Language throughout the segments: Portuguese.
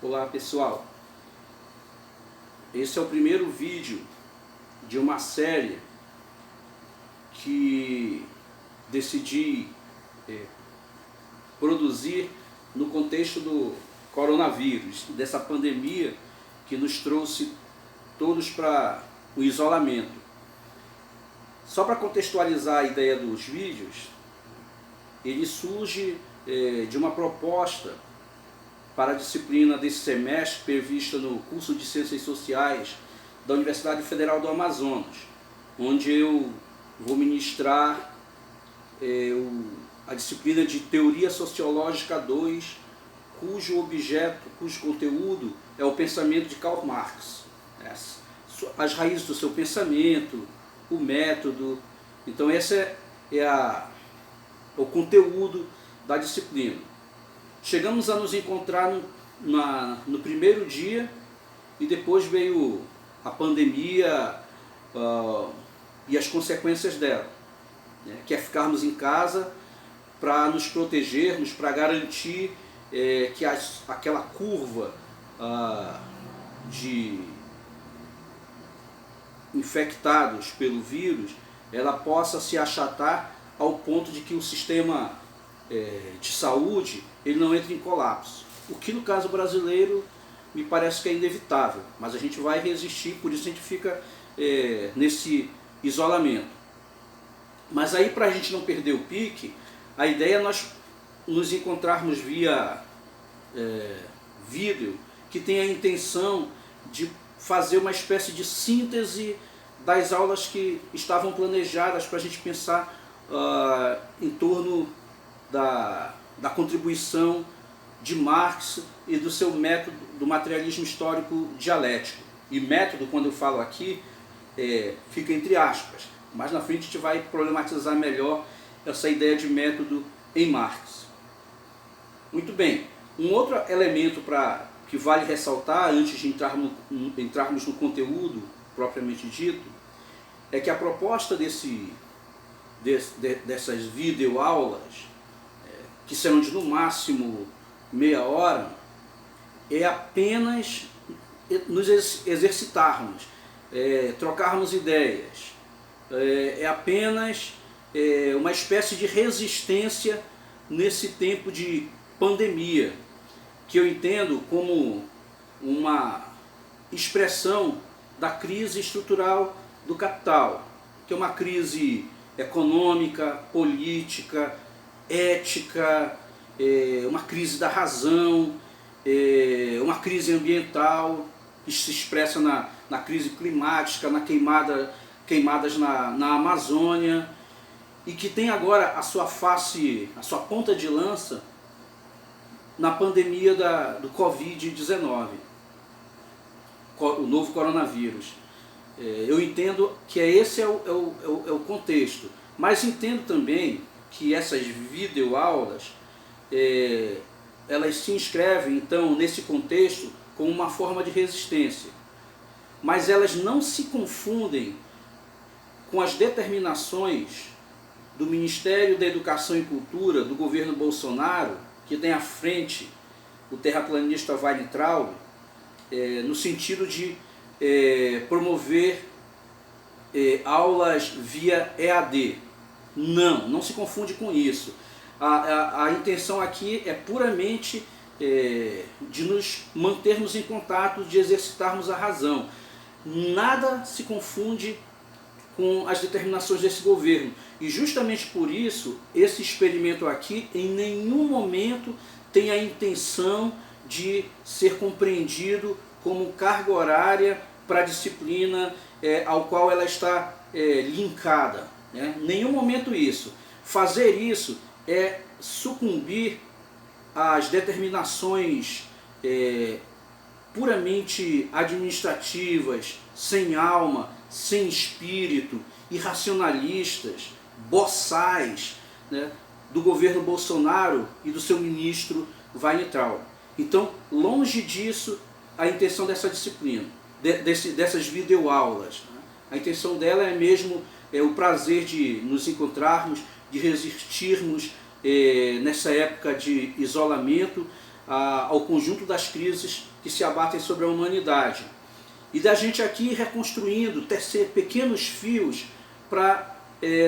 Olá pessoal, esse é o primeiro vídeo de uma série que decidi produzir no contexto do coronavírus, dessa pandemia que nos trouxe todos para o isolamento. Só para contextualizar a ideia dos vídeos, ele surge de uma proposta para a disciplina desse semestre prevista no curso de Ciências Sociais da Universidade Federal do Amazonas, onde eu vou ministrar a disciplina de Teoria Sociológica 2, cujo conteúdo é o pensamento de Karl Marx. As raízes do seu pensamento, o método. Então esse é o conteúdo da disciplina. Chegamos a nos encontrar no primeiro dia e depois veio a pandemia e as consequências dela, né? Que é ficarmos em casa para nos protegermos, para garantir que aquela curva de infectados pelo vírus ela possa se achatar ao ponto de que o sistema de saúde ele não entre em colapso. O que no caso brasileiro me parece que é inevitável, mas a gente vai resistir, por isso a gente fica nesse isolamento. Mas aí, para a gente não perder o pique, a ideia é nós nos encontrarmos via vídeo, que tem a intenção de fazer uma espécie de síntese das aulas que estavam planejadas para a gente pensar em torno da contribuição de Marx e do seu método do materialismo histórico dialético. E método, quando eu falo aqui, fica entre aspas. Mais na frente a gente vai problematizar melhor essa ideia de método em Marx. Muito bem, um outro elemento que vale ressaltar antes de entrarmos no conteúdo propriamente dito, é que a proposta dessas videoaulas, que serão de no máximo meia hora, é apenas nos exercitarmos, trocarmos ideias, é apenas uma espécie de resistência nesse tempo de pandemia, que eu entendo como uma expressão da crise estrutural do capital, que é uma crise econômica, política, ética, uma crise da razão, uma crise ambiental, que se expressa na crise climática, na queimadas na Amazônia, e que tem agora a sua ponta de lança na pandemia do Covid-19, o novo coronavírus. Eu entendo que esse é o contexto, mas entendo também que essas videoaulas, elas se inscrevem então nesse contexto como uma forma de resistência, mas elas não se confundem com as determinações do Ministério da Educação e Cultura do governo Bolsonaro, que tem à frente o terraplanista Weintraub, no sentido de promover aulas via EAD. Não se confunde com isso. A intenção aqui é puramente de nos mantermos em contato, de exercitarmos a razão. Nada se confunde com as determinações desse governo. E justamente por isso, esse experimento aqui em nenhum momento tem a intenção de ser compreendido como carga horária para a disciplina ao qual ela está linkada. Né? Em nenhum momento isso. Fazer isso é sucumbir às determinações puramente administrativas, sem alma, sem espírito, irracionalistas, boçais, né, do governo Bolsonaro e do seu ministro Weintraub. Então, longe disso, a intenção dessa disciplina, dessas videoaulas. Né? A intenção dela é mesmo o prazer de nos encontrarmos, de resistirmos nessa época de isolamento ao conjunto das crises que se abatem sobre a humanidade. E da gente aqui reconstruindo, tecer pequenos fios para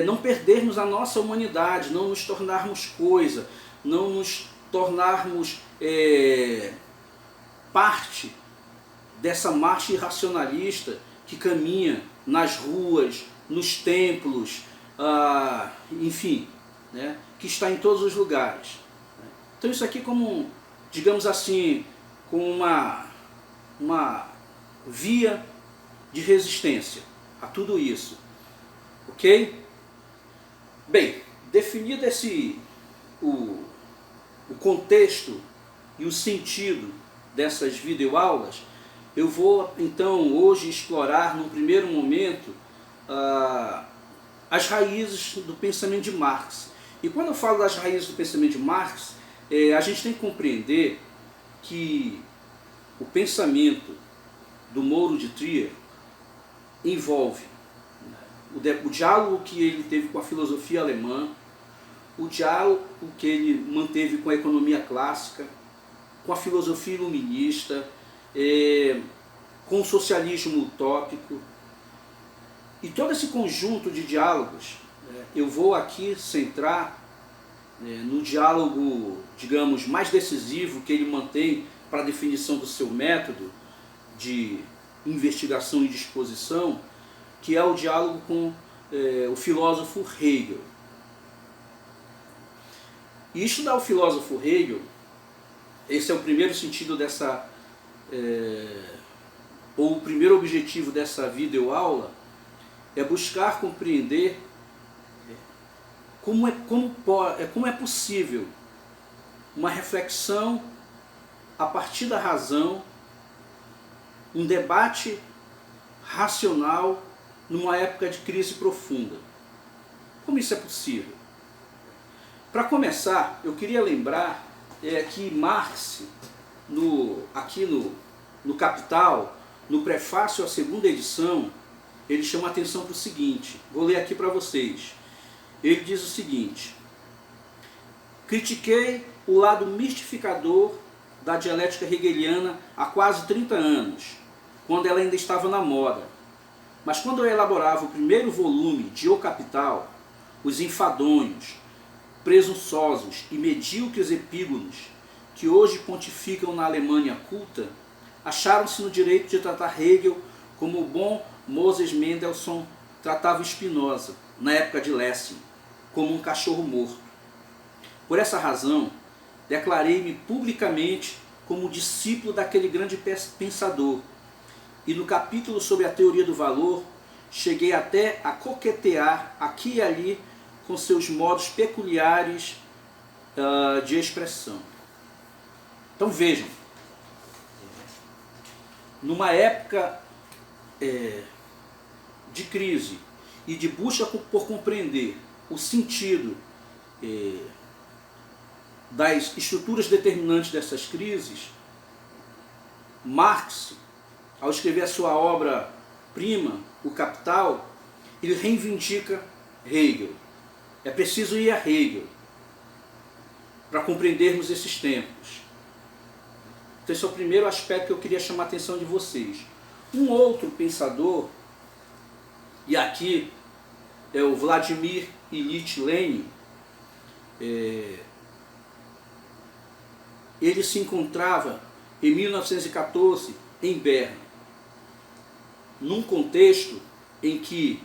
não perdermos a nossa humanidade, não nos tornarmos coisa, não nos tornarmos parte dessa marcha irracionalista que caminha nas ruas, nos templos, enfim, né, que está em todos os lugares. Então isso aqui como, digamos assim, como uma via de resistência a tudo isso, ok? Bem, definido o contexto e o sentido dessas videoaulas, eu vou então hoje explorar num primeiro momento as raízes do pensamento de Marx. E quando eu falo das raízes do pensamento de Marx, a gente tem que compreender que o pensamento do Mouro de Trier envolve o diálogo que ele teve com a filosofia alemã, o diálogo que ele manteve com a economia clássica, com a filosofia iluminista, com o socialismo utópico. E todo esse conjunto de diálogos, eu vou aqui centrar no diálogo, digamos, mais decisivo que ele mantém para a definição do seu método de investigação e disposição, que é o diálogo com o filósofo Hegel. E estudar o filósofo Hegel, esse é o primeiro sentido dessa, ou o primeiro objetivo dessa videoaula, é buscar compreender como é possível uma reflexão a partir da razão, um debate racional numa época de crise profunda. Como isso é possível? Para começar, eu queria lembrar que Marx, aqui no Capital, no prefácio à segunda edição, ele chama a atenção para o seguinte, vou ler aqui para vocês. Ele diz o seguinte: critiquei o lado mistificador da dialética hegeliana há quase 30 anos, quando ela ainda estava na moda. Mas quando eu elaborava o primeiro volume de O Capital, os enfadonhos, presunçosos e medíocres epígonos que hoje pontificam na Alemanha culta, acharam-se no direito de tratar Hegel como o bom Moses Mendelssohn tratava Spinoza, na época de Lessing, como um cachorro morto. Por essa razão, declarei-me publicamente como discípulo daquele grande pensador, e no capítulo sobre a teoria do valor, cheguei até a coquetear aqui e ali com seus modos peculiares de expressão. Então vejam, numa época de crise e de busca por compreender o sentido das estruturas determinantes dessas crises, Marx, ao escrever a sua obra-prima, O Capital, ele reivindica Hegel. É preciso ir a Hegel para compreendermos esses tempos. Então esse é o primeiro aspecto que eu queria chamar a atenção de vocês. Um outro pensador, e aqui é o Vladimir Ilyich Lenin, ele se encontrava em 1914 em Berna, num contexto em que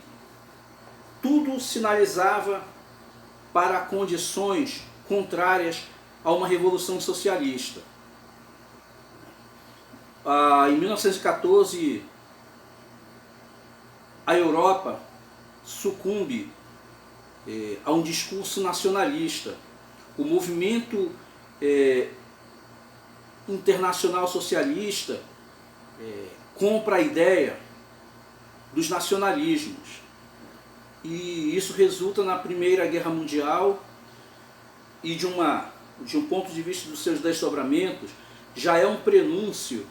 tudo sinalizava para condições contrárias a uma revolução socialista. Em 1914, a Europa sucumbe a um discurso nacionalista. O movimento internacional socialista compra a ideia dos nacionalismos. E isso resulta na Primeira Guerra Mundial e de um ponto de vista dos seus desdobramentos, já é um prenúncio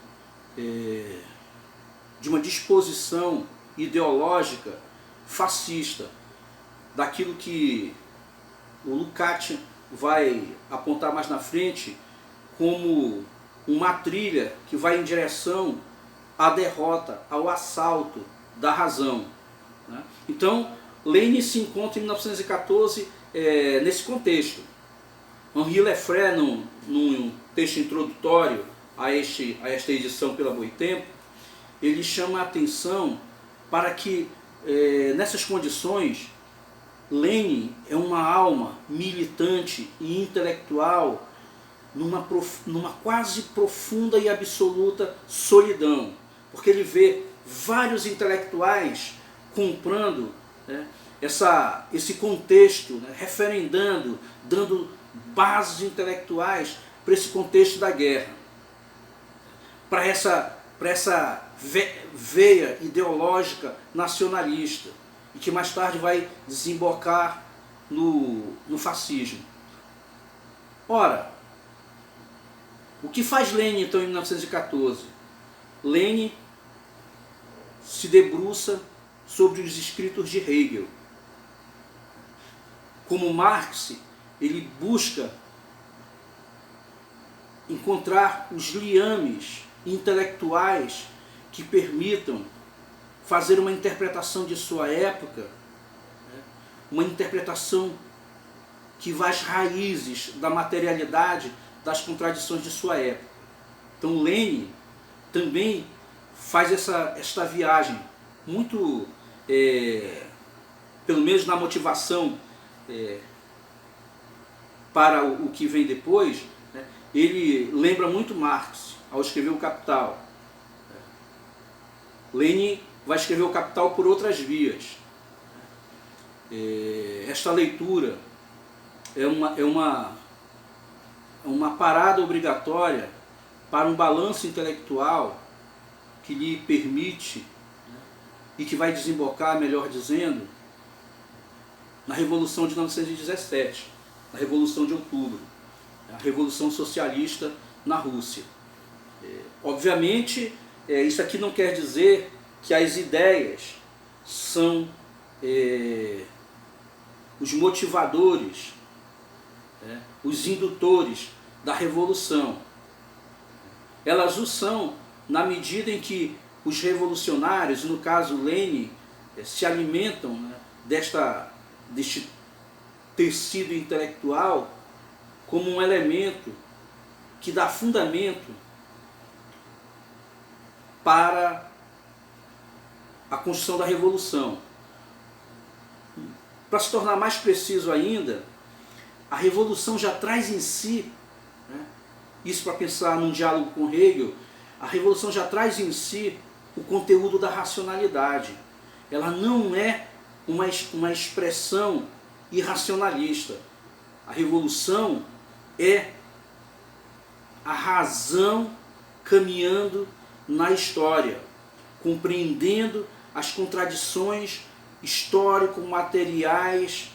de uma disposição ideológica fascista, daquilo que o Lukács vai apontar mais na frente como uma trilha que vai em direção à derrota, ao assalto da razão, né? Então, Lênin se encontra em 1914 nesse contexto. Henri Lefray, num texto introdutório a esta edição pela Boitempo, ele chama a atenção para que, nessas condições, Lênin é uma alma militante e intelectual numa quase profunda e absoluta solidão, porque ele vê vários intelectuais comprando, né, esse contexto, né, referendando, dando bases intelectuais para esse contexto da guerra, para essa veia ideológica nacionalista, e que mais tarde vai desembocar no fascismo. Ora, o que faz Lênin então em 1914? Lênin se debruça sobre os escritos de Hegel. Como Marx, ele busca encontrar os liames intelectuais que permitam fazer uma interpretação de sua época, né? Uma interpretação que vai às raízes da materialidade, das contradições de sua época. Então Lênin também faz esta viagem muito, pelo menos na motivação para o que vem depois, né? Ele lembra muito Marx ao escrever o Capital. Lênin vai escrever o Capital por outras vias. Esta leitura é uma parada obrigatória para um balanço intelectual que lhe permite, né, e que vai desembocar, melhor dizendo, na Revolução de 1917, na Revolução de Outubro, a Revolução Socialista na Rússia. Obviamente, isso aqui não quer dizer que as ideias são os motivadores, os indutores da revolução. Elas o são na medida em que os revolucionários, no caso Lênin, se alimentam, né, deste tecido intelectual como um elemento que dá fundamento para a construção da revolução. Para se tornar mais preciso ainda, a revolução já traz em si, né, isso para pensar num diálogo com Hegel, a revolução já traz em si o conteúdo da racionalidade. Ela não é uma expressão irracionalista. A revolução é a razão caminhando na história, compreendendo as contradições histórico-materiais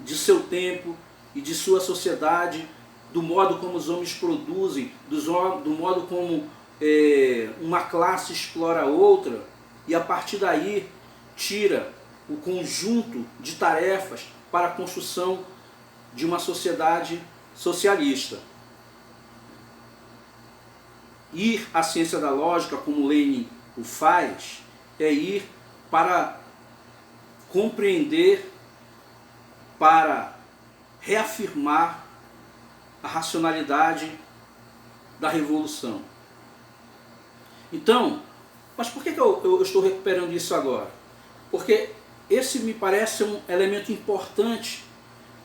de seu tempo e de sua sociedade, do modo como os homens produzem, do modo como uma classe explora a outra, e a partir daí tira o conjunto de tarefas para a construção de uma sociedade socialista. Ir à ciência da lógica, como Lênin o faz, é ir para compreender, para reafirmar a racionalidade da revolução. Então, mas por que eu estou recuperando isso agora? Porque esse me parece um elemento importante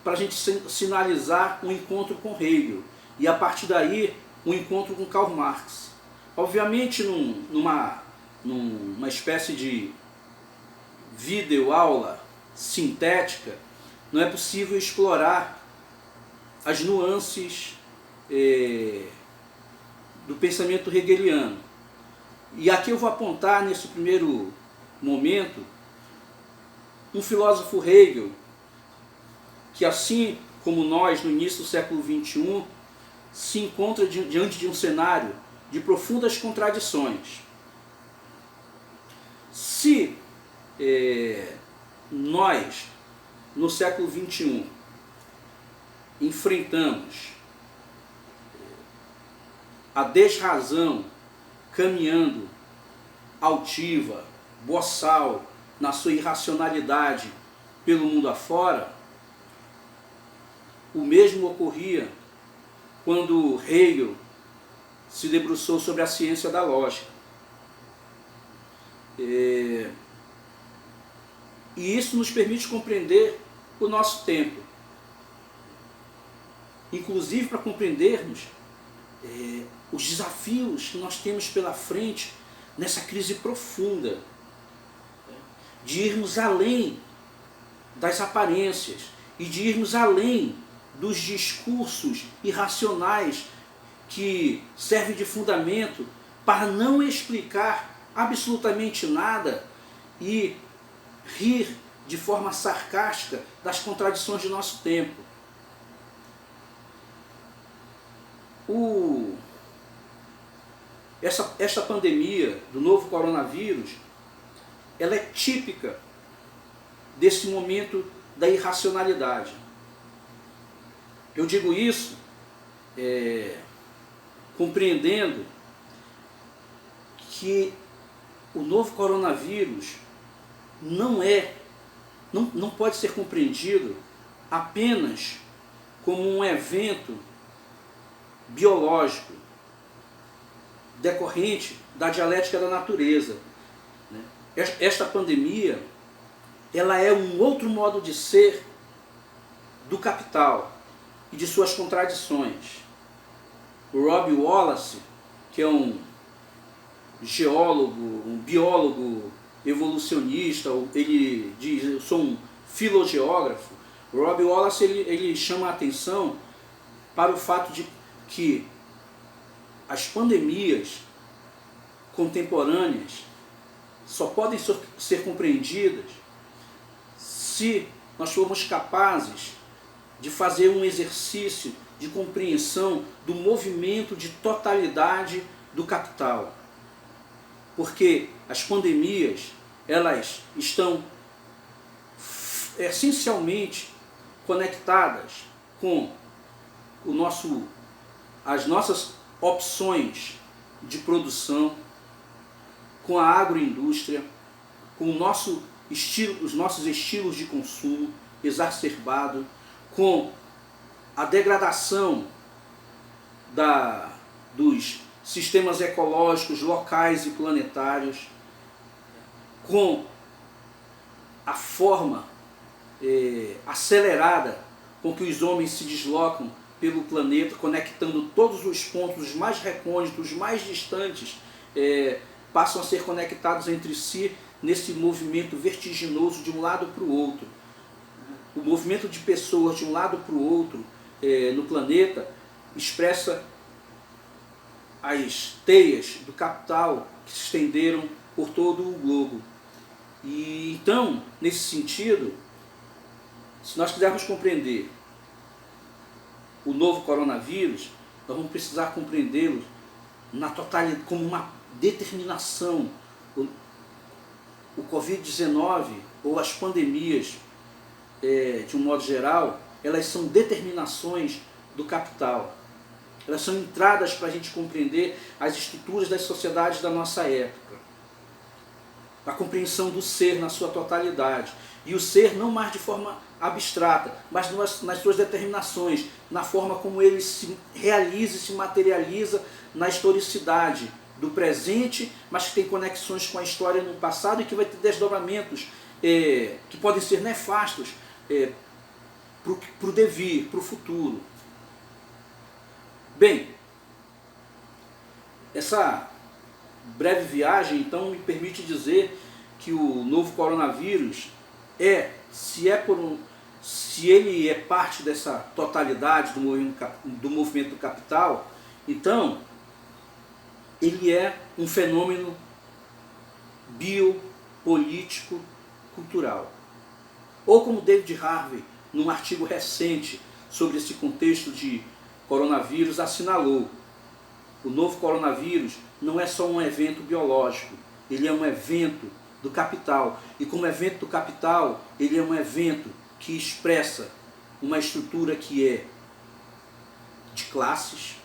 para a gente sinalizar um encontro com Hegel, e a partir daí um encontro com Karl Marx. Obviamente numa espécie de videoaula sintética, não é possível explorar as nuances do pensamento hegeliano. E aqui eu vou apontar nesse primeiro momento um filósofo Hegel, que assim como nós no início do século XXI, se encontra diante de um cenário de profundas contradições. Se nós, no século XXI, enfrentamos a desrazão caminhando altiva, boçal, na sua irracionalidade pelo mundo afora, o mesmo ocorria quando Hegel se debruçou sobre a ciência da lógica. E isso nos permite compreender o nosso tempo. Inclusive para compreendermos os desafios que nós temos pela frente nessa crise profunda, de irmos além das aparências e de irmos além dos discursos irracionais que servem de fundamento para não explicar absolutamente nada e rir de forma sarcástica das contradições de nosso tempo. Esta pandemia do novo coronavírus, ela é típica desse momento da irracionalidade. Eu digo isso compreendendo que o novo coronavírus não pode ser compreendido apenas como um evento biológico decorrente da dialética da natureza. Esta pandemia, ela é um outro modo de ser do capital e de suas contradições. O Rob Wallace, que é um geólogo, um biólogo evolucionista, ele diz, eu sou um filogeógrafo. O Rob Wallace ele chama a atenção para o fato de que as pandemias contemporâneas só podem ser compreendidas se nós formos capazes de fazer um exercício de compreensão do movimento de totalidade do capital. Porque as pandemias, elas estão essencialmente conectadas com as nossas opções de produção, com a agroindústria, com os nossos estilos de consumo exacerbado, com a degradação dos sistemas ecológicos locais e planetários, com a forma acelerada com que os homens se deslocam pelo planeta, conectando todos os pontos, os mais recônditos, os mais distantes, passam a ser conectados entre si nesse movimento vertiginoso de um lado para o outro. O movimento de pessoas de um lado para o outro no planeta expressa as teias do capital que se estenderam por todo o globo. E então, nesse sentido, se nós quisermos compreender o novo coronavírus, nós vamos precisar compreendê-lo na totalidade, como uma determinação. O Covid-19 ou as pandemias, de um modo geral, elas são determinações do capital. Elas são entradas para a gente compreender as estruturas das sociedades da nossa época. A compreensão do ser na sua totalidade. E o ser não mais de forma abstrata, mas nas suas determinações, na forma como ele se realiza e se materializa na historicidade do presente, mas que tem conexões com a história no passado e que vai ter desdobramentos que podem ser nefastos para o devir, para o futuro. Bem, essa breve viagem então me permite dizer que o novo coronavírus se ele é parte dessa totalidade do movimento do capital, então ele é um fenômeno biopolítico cultural. Ou como David Harvey, num artigo recente sobre esse contexto de coronavírus, assinalou: o novo coronavírus não é só um evento biológico, ele é um evento do capital. E como evento do capital, ele é um evento que expressa uma estrutura que é de classes,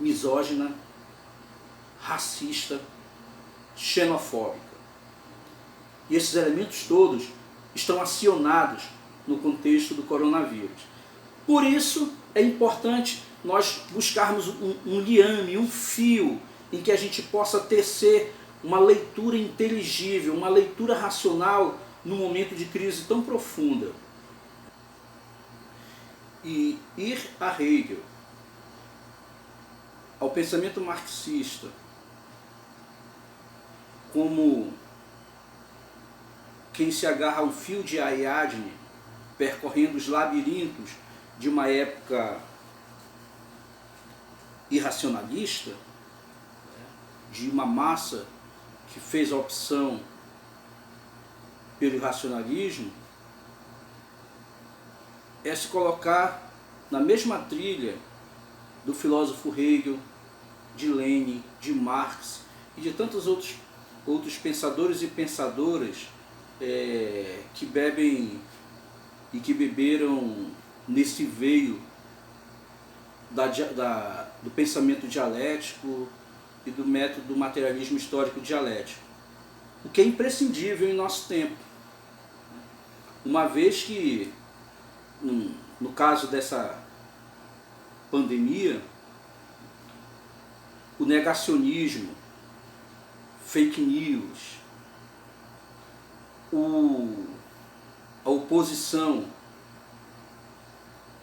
misógina, racista, xenofóbica. E esses elementos todos estão acionados no contexto do coronavírus. Por isso é importante nós buscarmos um liame, um fio, em que a gente possa tecer uma leitura inteligível, uma leitura racional num momento de crise tão profunda. E ir a Hegel, ao pensamento marxista, como quem se agarra a um fio de Ariadne, percorrendo os labirintos de uma época irracionalista, de uma massa que fez a opção pelo irracionalismo, é se colocar na mesma trilha do filósofo Hegel, de Lenin, de Marx e de tantos outros pensadores e pensadoras que bebem e que beberam nesse veio do pensamento dialético e do método do materialismo histórico dialético, o que é imprescindível em nosso tempo, uma vez que, no caso dessa pandemia, o negacionismo, fake news, a oposição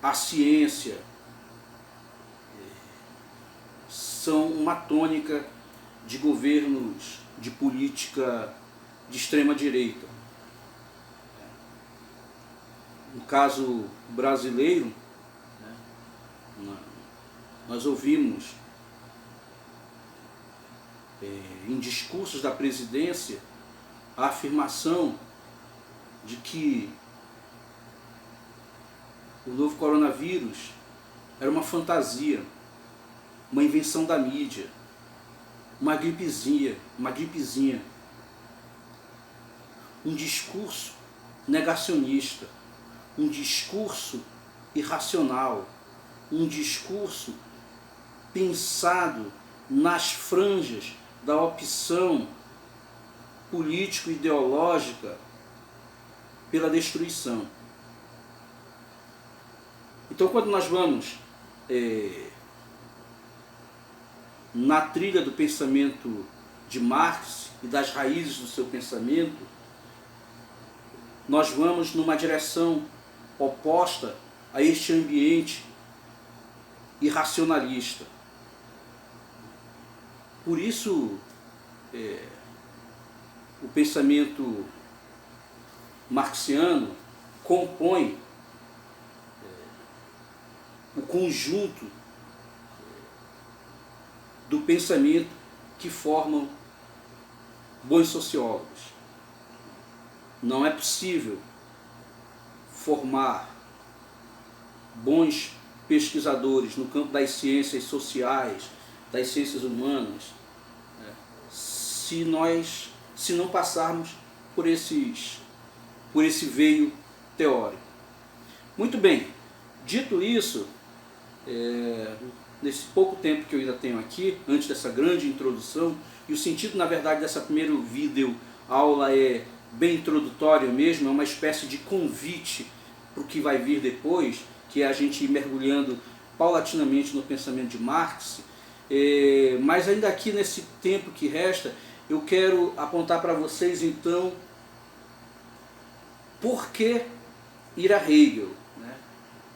à ciência são uma tônica de governos de política de extrema direita. No caso brasileiro, nós ouvimos em discursos da presidência a afirmação de que o novo coronavírus era uma fantasia, uma invenção da mídia, uma gripezinha, um discurso negacionista, um discurso irracional, um discurso pensado nas franjas da opção político-ideológica pela destruição. Então, quando nós vamos na trilha do pensamento de Marx e das raízes do seu pensamento, nós vamos numa direção oposta a este ambiente irracionalista. Por isso, o pensamento marxiano compõe o conjunto do pensamento que formam bons sociólogos. Não é possível formar bons pesquisadores no campo das ciências sociais, das ciências humanas, se não passarmos por esse veio teórico. Muito bem, dito isso, nesse pouco tempo que eu ainda tenho aqui, antes dessa grande introdução, e o sentido, na verdade, dessa primeira vídeo aula é bem introdutório mesmo, é uma espécie de convite para o que vai vir depois, que é a gente ir mergulhando paulatinamente no pensamento de Marx. Mas ainda aqui nesse tempo que resta, eu quero apontar para vocês então por que ir a Hegel, né?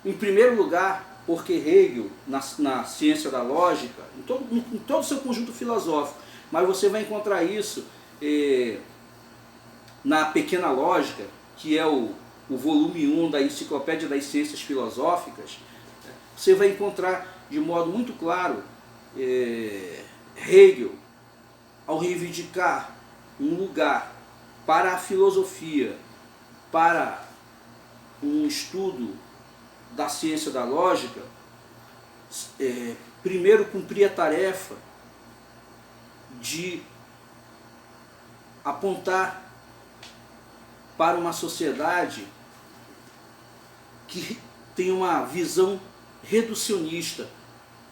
Em primeiro lugar, porque Hegel, na ciência da lógica, em todo o seu conjunto filosófico, mas você vai encontrar isso na Pequena Lógica, que é o volume 1 da Enciclopédia das Ciências Filosóficas, você vai encontrar de modo muito claro Hegel, ao reivindicar um lugar para a filosofia, para um estudo da ciência da lógica, primeiro cumprir a tarefa de apontar para uma sociedade que tem uma visão reducionista,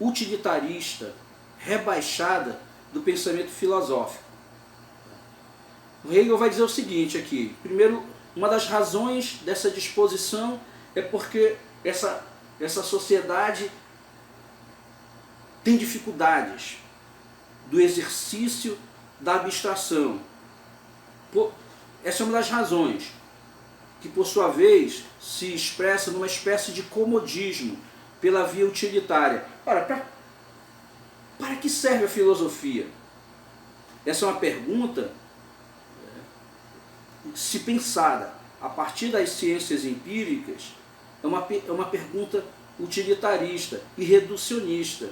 utilitarista, rebaixada do pensamento filosófico. O Hegel vai dizer o seguinte aqui: primeiro, uma das razões dessa disposição é porque essa sociedade tem dificuldades do exercício da abstração. Essa é uma das razões, que por sua vez se expressa numa espécie de comodismo pela via utilitária. Ora, para que serve a filosofia? Essa é uma pergunta, se pensada a partir das ciências empíricas, é uma pergunta utilitarista e reducionista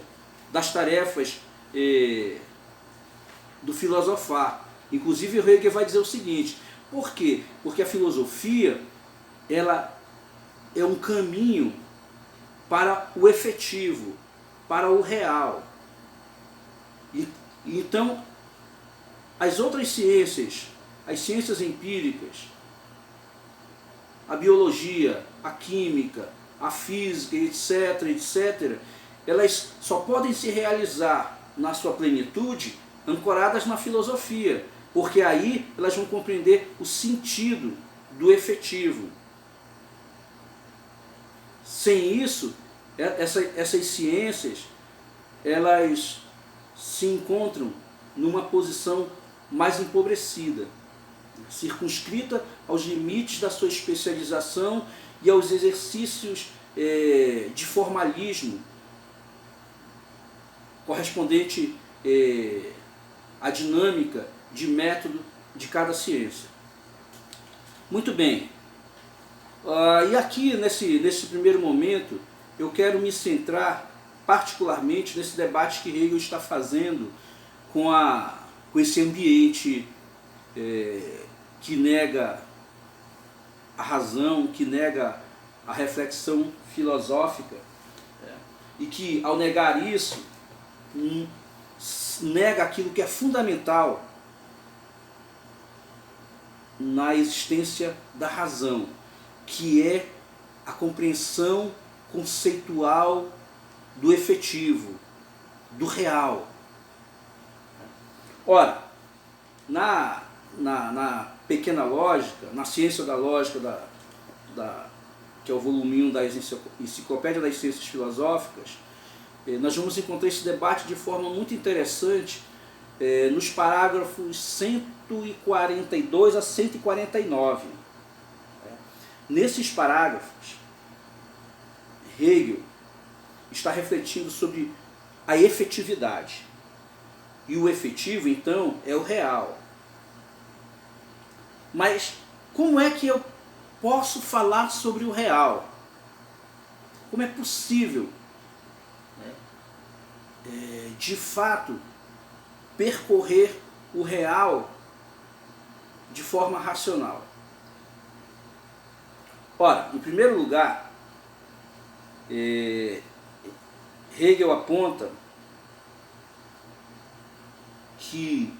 das tarefas do filosofar. Inclusive o Hegel vai dizer o seguinte: por quê? Porque a filosofia, ela é um caminho para o efetivo, para o real. E então, as outras ciências, as ciências empíricas, a biologia, a química, a física, etc., etc., elas só podem se realizar na sua plenitude ancoradas na filosofia, porque aí elas vão compreender o sentido do efetivo. Sem isso, essas ciências, elas se encontram numa posição mais empobrecida, circunscrita aos limites da sua especialização e aos exercícios de formalismo correspondente à dinâmica de método de cada ciência. Muito bem. E aqui, nesse primeiro momento, eu quero me centrar particularmente nesse debate que Hegel está fazendo com esse ambiente que nega a razão, que nega a reflexão filosófica, e que, ao negar isso, nega aquilo que é fundamental na existência da razão, que é a compreensão conceitual do efetivo, do real. Ora, na pequena lógica, na ciência da lógica, que é o volume 1 da Enciclopédia das Ciências Filosóficas, nós vamos encontrar esse debate de forma muito interessante nos parágrafos 142 a 149. Nesses parágrafos, Hegel está refletindo sobre a efetividade. E o efetivo, então, é o real. Mas como é que eu posso falar sobre o real? Como é possível, de fato, percorrer o real de forma racional? Ora, em primeiro lugar, Hegel aponta que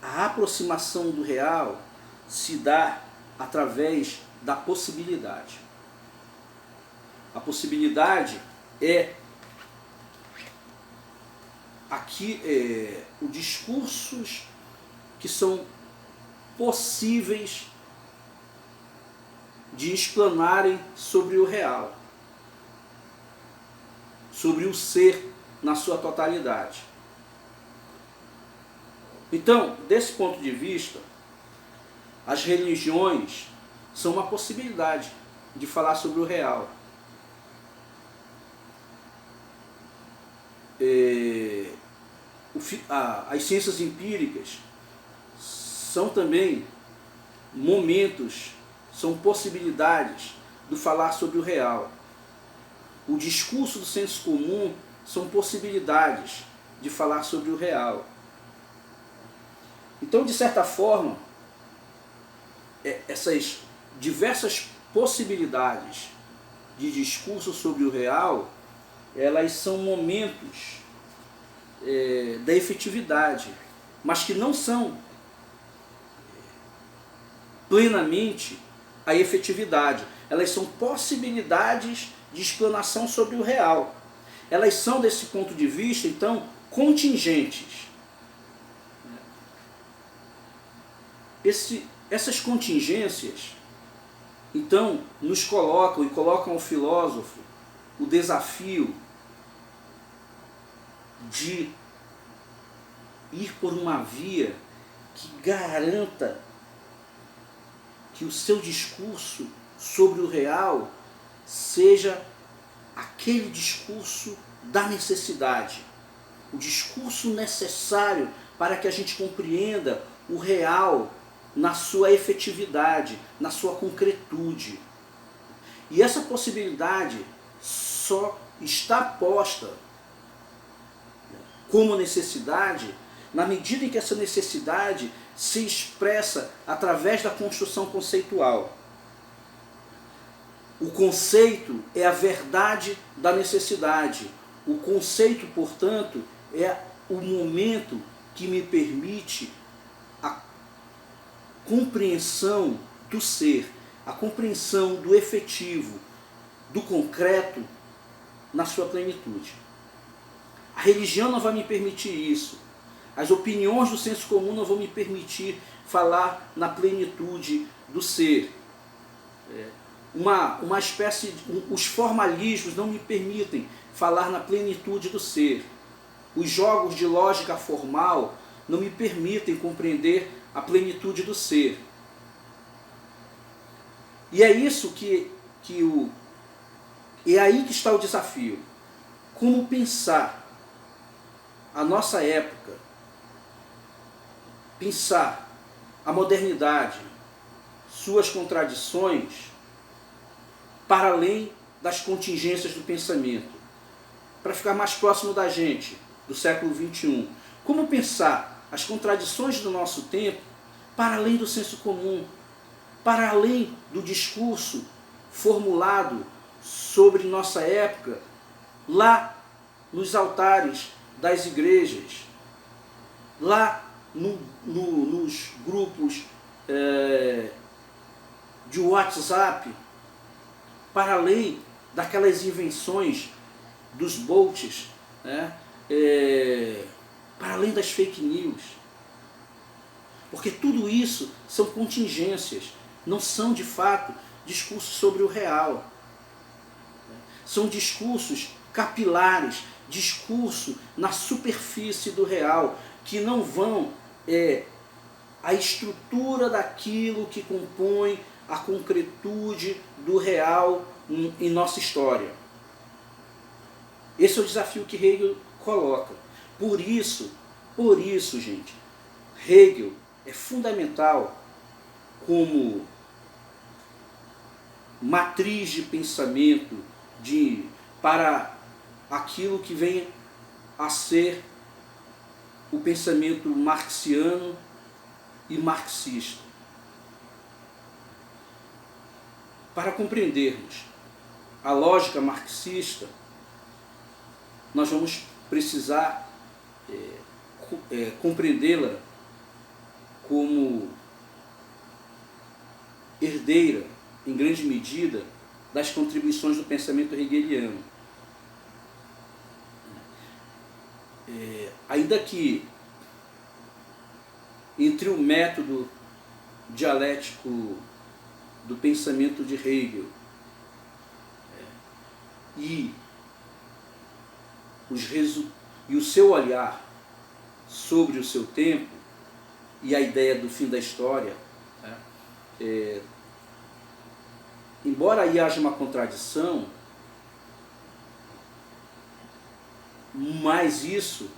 a aproximação do real se dá através da possibilidade. A possibilidade é aqui os discursos que são possíveis de explanarem sobre o real, sobre o ser na sua totalidade. Então, desse ponto de vista, as religiões são uma possibilidade de falar sobre o real. As ciências empíricas são também momentos, são possibilidades de falar sobre o real. O discurso do senso comum são possibilidades de falar sobre o real. Então, de certa forma, essas diversas possibilidades de discurso sobre o real, elas são momentos da efetividade, mas que não são plenamente a efetividade. Elas são possibilidades de explanação sobre o real. elas são, desse ponto de vista, então, contingentes. Essas contingências, então, nos colocam e colocam ao filósofo o desafio de ir por uma via que garanta que o seu discurso sobre o real seja aquele discurso da necessidade, o discurso necessário para que a gente compreenda o real na sua efetividade, na sua concretude. E essa possibilidade só está posta como necessidade na medida em que essa necessidade se expressa através da construção conceitual. O conceito é a verdade da necessidade. O conceito, portanto, é o momento que me permite a compreensão do ser, a compreensão do efetivo, do concreto na sua plenitude. A religião não vai me permitir isso. As opiniões do senso comum não vão me permitir falar na plenitude do ser. Uma espécie os formalismos não me permitem falar na plenitude do ser. Os jogos de lógica formal não me permitem compreender a plenitude do ser. E é isso é aí que está o desafio. Como pensar a nossa época, pensar a modernidade, suas contradições, para além das contingências do pensamento, para ficar mais próximo da gente, do século XXI. Como pensar as contradições do nosso tempo para além do senso comum, para além do discurso formulado sobre nossa época, lá nos altares das igrejas, lá nos grupos de WhatsApp, para além daquelas invenções dos bots, né? Para além das fake news. Porque tudo isso são contingências, não são de fato discursos sobre o real. São discursos capilares, discurso na superfície do real, que não vão a estrutura daquilo que compõe a concretude do real em nossa história. Esse é o desafio que Hegel coloca. Por isso, gente, Hegel é fundamental como matriz de pensamento para aquilo que vem a ser o pensamento marxiano e marxista. Para compreendermos a lógica marxista, nós vamos precisar compreendê-la como herdeira, em grande medida, das contribuições do pensamento hegeliano. Ainda que entre o método dialético do pensamento de Hegel e o seu olhar sobre o seu tempo e a ideia do fim da história, embora aí haja uma contradição, mas isso,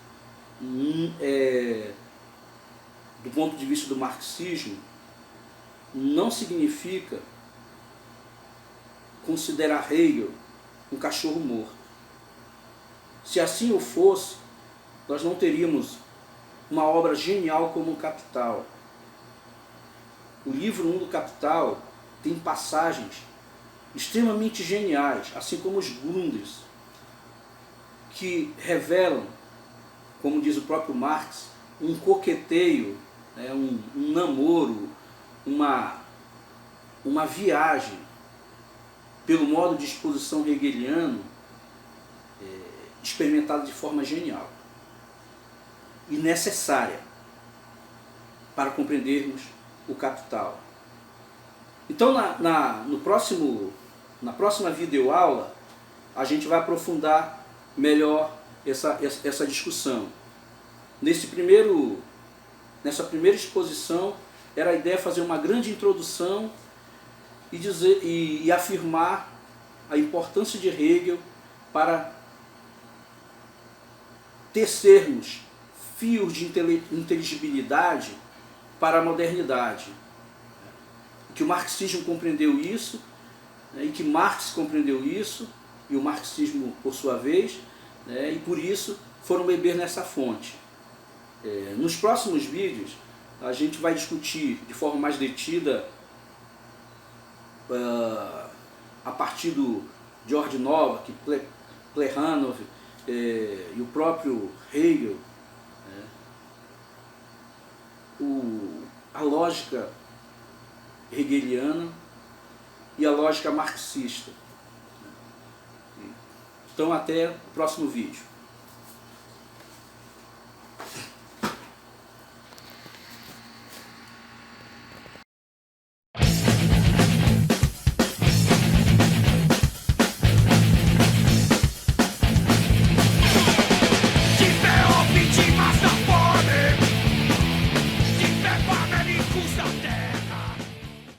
do ponto de vista do marxismo, não significa considerar Hegel um cachorro morto. Se assim o fosse, nós não teríamos uma obra genial como o Capital. O livro 1 do Capital tem passagens extremamente geniais, assim como os Grundrisse, que revelam, como diz o próprio Marx, um coqueteio, um namoro, uma viagem pelo modo de exposição hegeliano, experimentada de forma genial e necessária para compreendermos o capital. Então, na próxima videoaula, a gente vai aprofundar melhor essa discussão. Nessa primeira exposição, era a ideia fazer uma grande introdução e afirmar a importância de Hegel para tecermos fios de inteligibilidade para a modernidade. Que o marxismo compreendeu isso, né, e que Marx compreendeu isso, e o marxismo por sua vez, né, e por isso foram beber nessa fonte. Nos próximos vídeos a gente vai discutir de forma mais detida a partir do George Novak, Plekhanov e o próprio Hegel, a lógica hegeliana e a lógica marxista. Então, até o próximo vídeo.